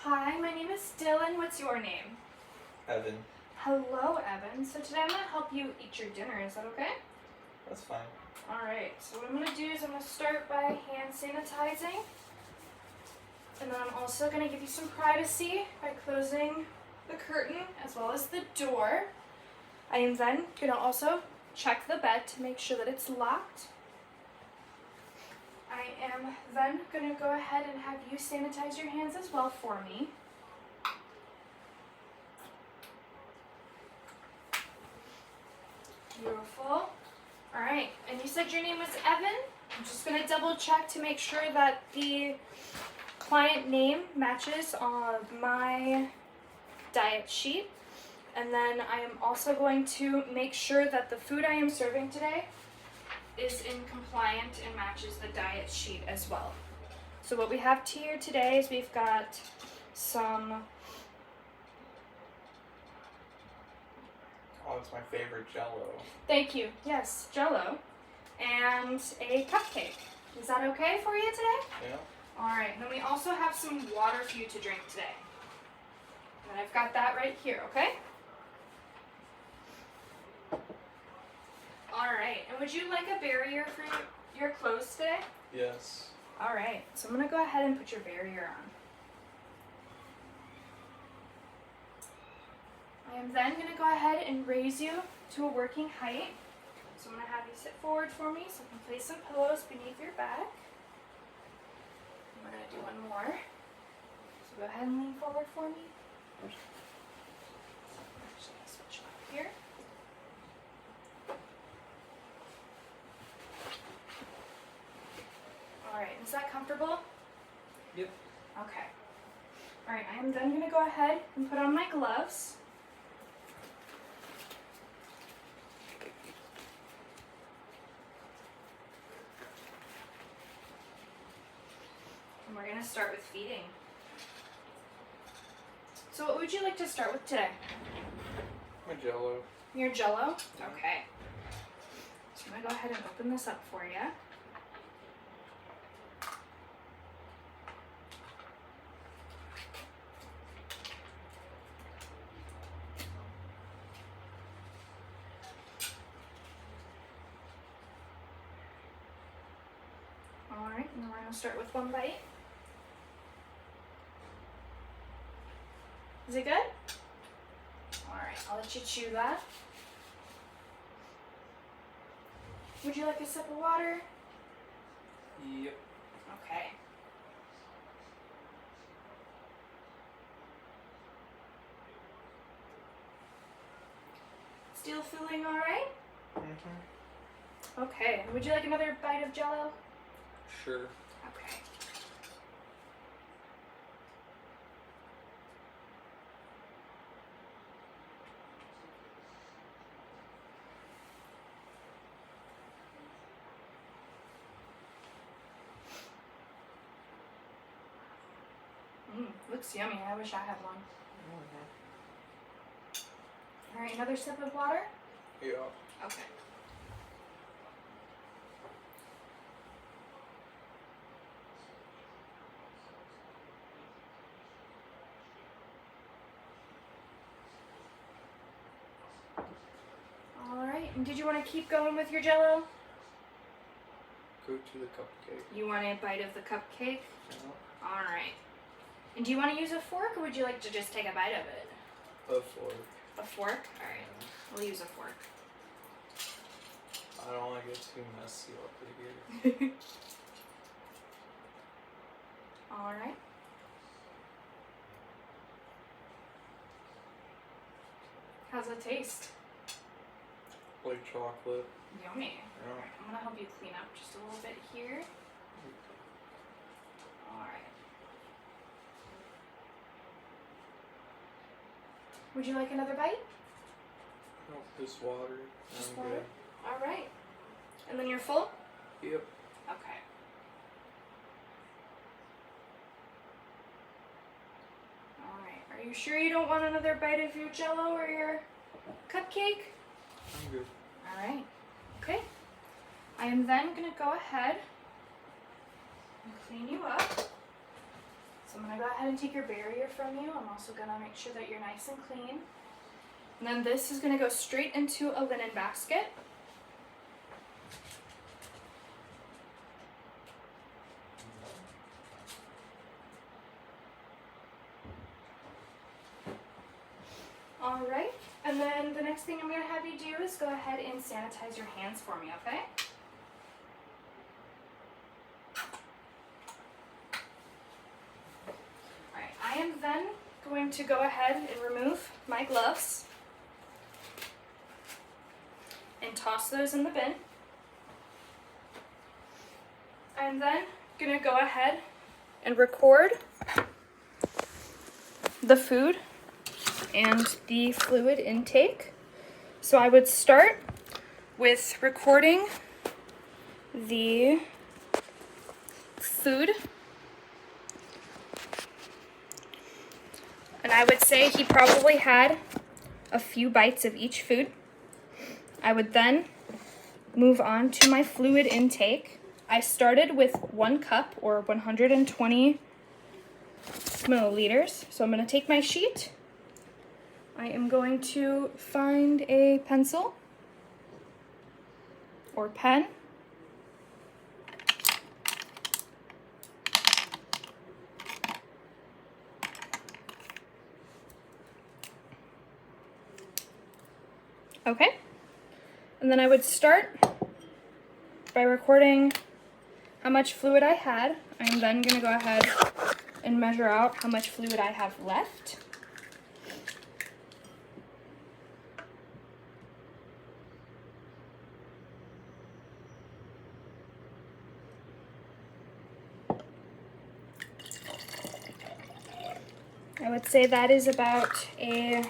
Hi, my name is Dylan. What's your name? Evan. Hello, Evan. So today I'm going to help you eat your dinner. Is that okay? That's fine. Alright, so what I'm going to do is I'm going to start by hand sanitizing. And then I'm also going to give you some privacy by closing the curtain as well as the door. I am then going to also check the bed to make sure that it's locked. I am then going to go ahead and have you sanitize your hands as well for me. Beautiful. Alright, and you said your name was Evan? I'm just going to double check to make sure that the client name matches on my diet sheet. And then I am also going to make sure that the food I am serving today is in compliant and matches the diet sheet as well. So what we have here today is we've got some, Oh, it's my favorite Jello. thank you, yes, Jello, and a cupcake. Is that okay for you today? Yeah. Alright, and then we also have some water for you to drink today. And I've got that right here, okay? Alright, and would you like a barrier for your clothes today? Yes. Alright, so I'm going to go ahead and put your barrier on. I am then going to go ahead and raise you to a working height. So I'm going to have you sit forward for me so I can place some pillows beneath your back. I'm going to do one more. So go ahead and lean forward for me. I'm just going to switch up here. Alright, is that comfortable? Yep. Okay. Alright, I am then going to go ahead and put on my gloves. And we're going to start with feeding. So what would you like to start with today? My Jello. Your Jello? Okay. So I'm going to go ahead and open this up for you. Alright, and then we're going to start with one bite. Is it good? Alright, I'll let you chew that. Would you like a sip of water? Yep. Okay. Still feeling alright? Mm-hmm. Okay, would you like another bite of Jello? Sure. Okay. Looks yummy. I wish I had one. Mm-hmm. Alright, another sip of water? Yeah. Okay. Alright, and did you want to keep going with your Jello? Go to the cupcake. You want a bite of the cupcake? Yeah. Alright. And do you want to use a fork or would you like to just take a bite of it? A fork. A fork? Alright, we'll use a fork. I don't want to get too messy up here. Alright. How's it taste? Like chocolate. Yummy. Yeah. Alright, I'm gonna help you clean up just a little bit here. Alright. Would you like another bite? Oh, just water. Just I'm water? good. Alright. And then you're full? Yep. Okay. Alright. Are you sure you don't want another bite of your Jello or your cupcake? I'm good. Alright. Okay. I am then going to go ahead and clean you up. So So I'm going to go ahead and take your barrier from you. I'm also going to make sure that you're nice and clean. And then this is going to go straight into a linen basket. Alright, and then the next thing I'm going to have you do is go ahead and sanitize your hands for me, okay? Alright, I am then going to go ahead and remove my gloves and toss those in the bin. I'm then going to go ahead and record the food and the fluid intake. So I would start with recording the food. And I would say he probably had a few bites of each food. I would then move on to my fluid intake. I started with 1 cup or 120 milliliters. So I'm going to take my sheet. I am going to find a pencil or pen. Okay, and then I would start by recording how much fluid I had. I'm then going to go ahead and measure out how much fluid I have left. I would say that is about a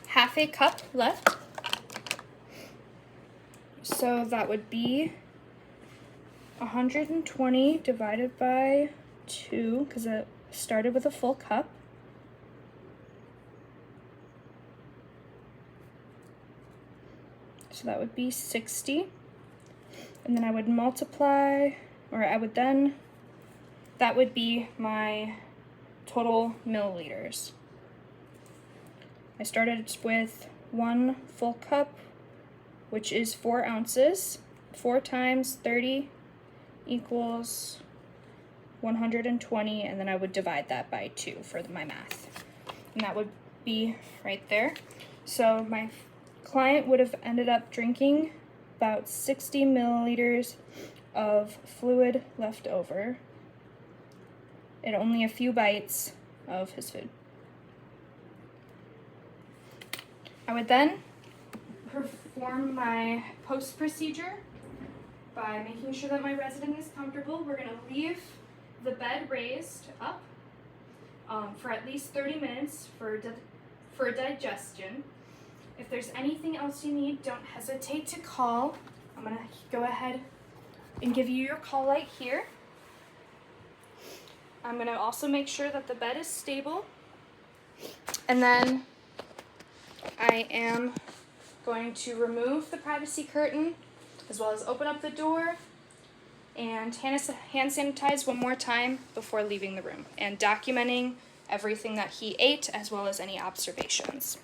half a cup left. So that would be 120 divided by 2, because it started with a full cup. So that would be 60. And then I would multiply, or I would then, that would be my total milliliters. I started with 1 full cup, which is 4 ounces. 4 times 30 equals 120, and then I would divide that by 2 for my math. And that would be right there. So my client would have ended up drinking about 60 milliliters of fluid left over and only a few bites of his food. I would then perform my post-procedure by making sure that my resident is comfortable. We're going to leave the bed raised up for at least 30 minutes for digestion. If there's anything else you need, don't hesitate to call. I'm going to go ahead and give you your call light here. I'm going to also make sure that the bed is stable. And then I am going to remove the privacy curtain, as well as open up the door and hand sanitize one more time before leaving the room, and documenting everything that he ate as well as any observations.